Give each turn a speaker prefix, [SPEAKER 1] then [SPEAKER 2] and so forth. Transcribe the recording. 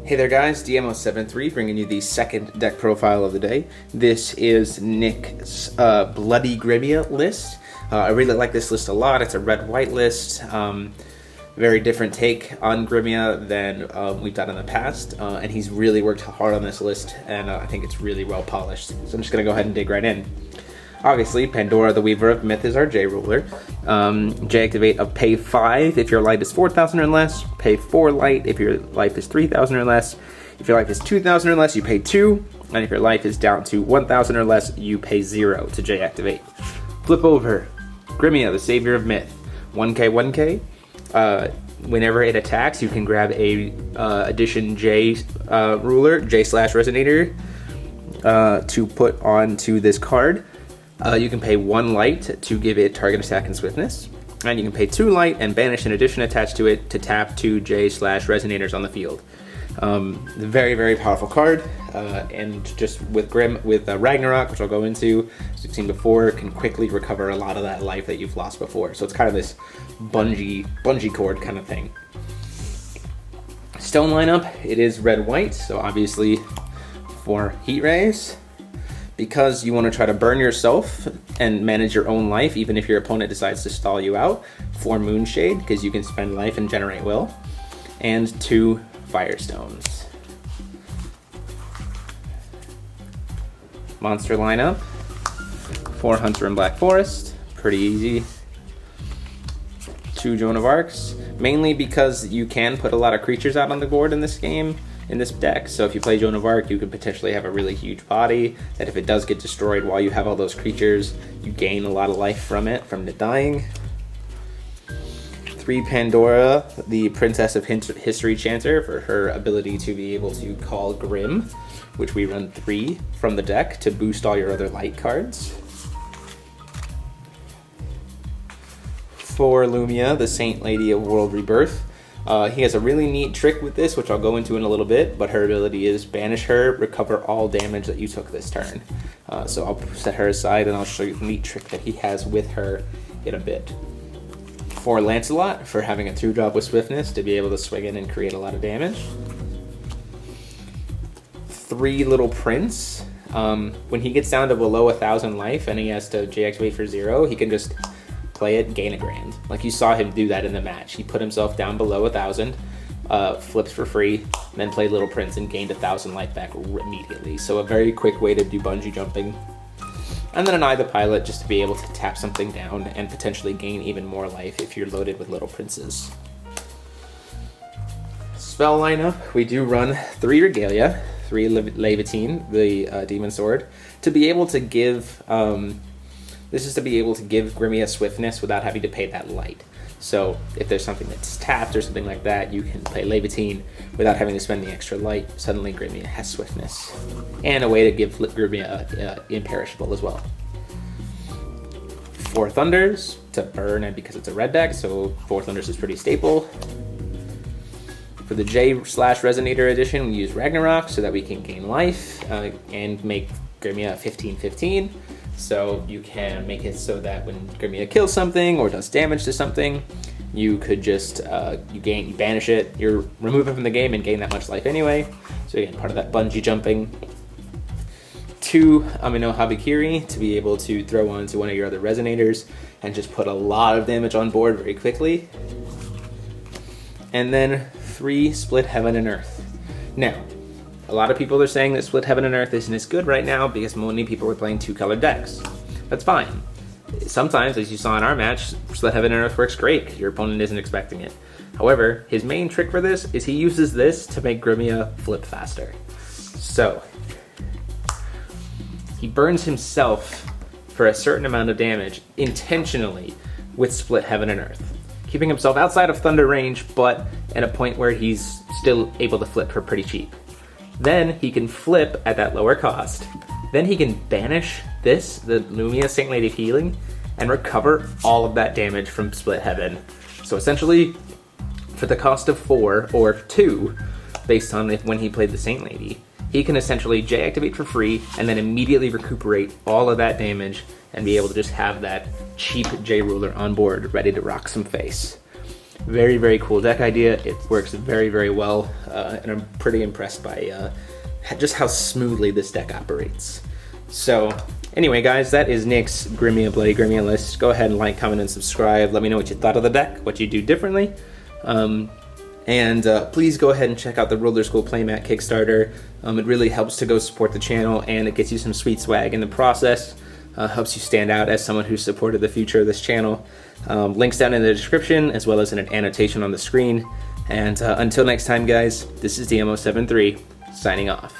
[SPEAKER 1] Hey there guys, DMO73 bringing you the second deck profile of the day. This is Nick's Bloody Grimmia list. I really like this list a lot. It's a red-white list. Very different take on Grimmia than we've done in the past. And he's really worked hard on this list, and I think it's really well polished. So I'm just going to go ahead and dig right in. Obviously, Pandora, the Weaver of Myth, is our J ruler. J activate of pay 5 if your life is 4,000 or less. Pay 4 light if your life is 3,000 or less. If your life is 2,000 or less, you pay 2. And if your life is down to 1,000 or less, you pay 0 to J activate. Flip over. Grimmia, the Savior of Myth. 1k, 1k. Whenever it attacks, you can grab a Edition J ruler, J/Resonator, to put onto this card. You can pay 1 light to give it target attack and swiftness. And you can pay 2 light and banish an addition attached to it to tap 2 J/Resonators on the field. Very, very powerful card. And just with Ragnarok, which I'll go into, as we've seen before, can quickly recover a lot of that life that you've lost before. So it's kind of this bungee cord kind of thing. Stone lineup, it is red-white, so obviously for heat rays. Because you want to try to burn yourself and manage your own life, even if your opponent decides to stall you out. 4 Moonshade, because you can spend life and generate will. And 2 Firestones. Monster lineup. 4 Hunter and Black Forest. Pretty easy. 2 Joan of Arcs. Mainly because you can put a lot of creatures out on the board in this game. In this deck, so if you play Joan of Arc, you could potentially have a really huge body that if it does get destroyed while you have all those creatures, you gain a lot of life from it, from the dying. 3 Pandora, the Princess of History Chanter, for her ability to be able to call Grimm, which we run 3 from the deck to boost all your other light cards. 4 Lumia, the Saint Lady of World Rebirth. He has a really neat trick with this, which I'll go into in a little bit, but her ability is banish her, recover all damage that you took this turn. So I'll set her aside and I'll show you the neat trick that he has with her in a bit. 4 Lancelot, for having a 2-drop with swiftness to be able to swing in and create a lot of damage. 3 Little Prince. When he gets down to below 1,000 life and he has to J-activate for 0, he can just play it, gain a grand. Like you saw him do that in the match. He put himself down below 1,000, flips for free, then played Little Prince and gained 1,000 life back immediately. So a very quick way to do bungee jumping. And then an Eye the Pilot, just to be able to tap something down and potentially gain even more life if you're loaded with Little Princes. Spell lineup, we do run 3 Regalia, 3 Laevateinn, the Demon Sword, to be able to give this is to be able to give Grimmia swiftness without having to pay that light. So if there's something that's tapped or something like that, you can play Laevateinn without having to spend the extra light. Suddenly Grimmia has swiftness. And a way to give Grimmia imperishable as well. 4 Thunders to burn, and because it's a red deck, so 4 Thunders is pretty staple. For the J/Resonator edition, we use Ragnarok so that we can gain life and make Grimmia 15/15. So you can make it so that when Grimmia kills something or does damage to something, you could just you banish it, you remove it from the game and gain that much life anyway. So again, part of that bungee jumping. 2 Ame-no-Habakiri to be able to throw onto one of your other Resonators and just put a lot of damage on board very quickly. And then 3 Split Heaven and Earth. Now, a lot of people are saying that Split Heaven and Earth isn't as good right now because many people were playing 2-colored decks. That's fine. Sometimes, as you saw in our match, Split Heaven and Earth works great. Your opponent isn't expecting it. However, his main trick for this is he uses this to make Grimmia flip faster. So, he burns himself for a certain amount of damage intentionally with Split Heaven and Earth, keeping himself outside of Thunder range, but at a point where he's still able to flip for pretty cheap. Then he can flip at that lower cost. Then he can banish this, the Lumia Saint Lady of Healing, and recover all of that damage from Split Heaven. So essentially, for the cost of 4 or 2, based on when he played the Saint Lady, he can essentially J-activate for free and then immediately recuperate all of that damage and be able to just have that cheap J-ruler on board ready to rock some face. Very, very cool deck idea. It works very, very well, and I'm pretty impressed by just how smoothly this deck operates. So anyway, guys, that is Nick's Grimmia Bloody Grimmia list. Go ahead and like, comment, and subscribe. Let me know what you thought of the deck, what you do differently. And please go ahead and check out the Roller School Playmat Kickstarter. It really helps to go support the channel, and it gets you some sweet swag in the process. Helps you stand out as someone who supported the future of this channel. Links down in the description, as well as in an annotation on the screen. And until next time, guys, this is the Amo73 signing off.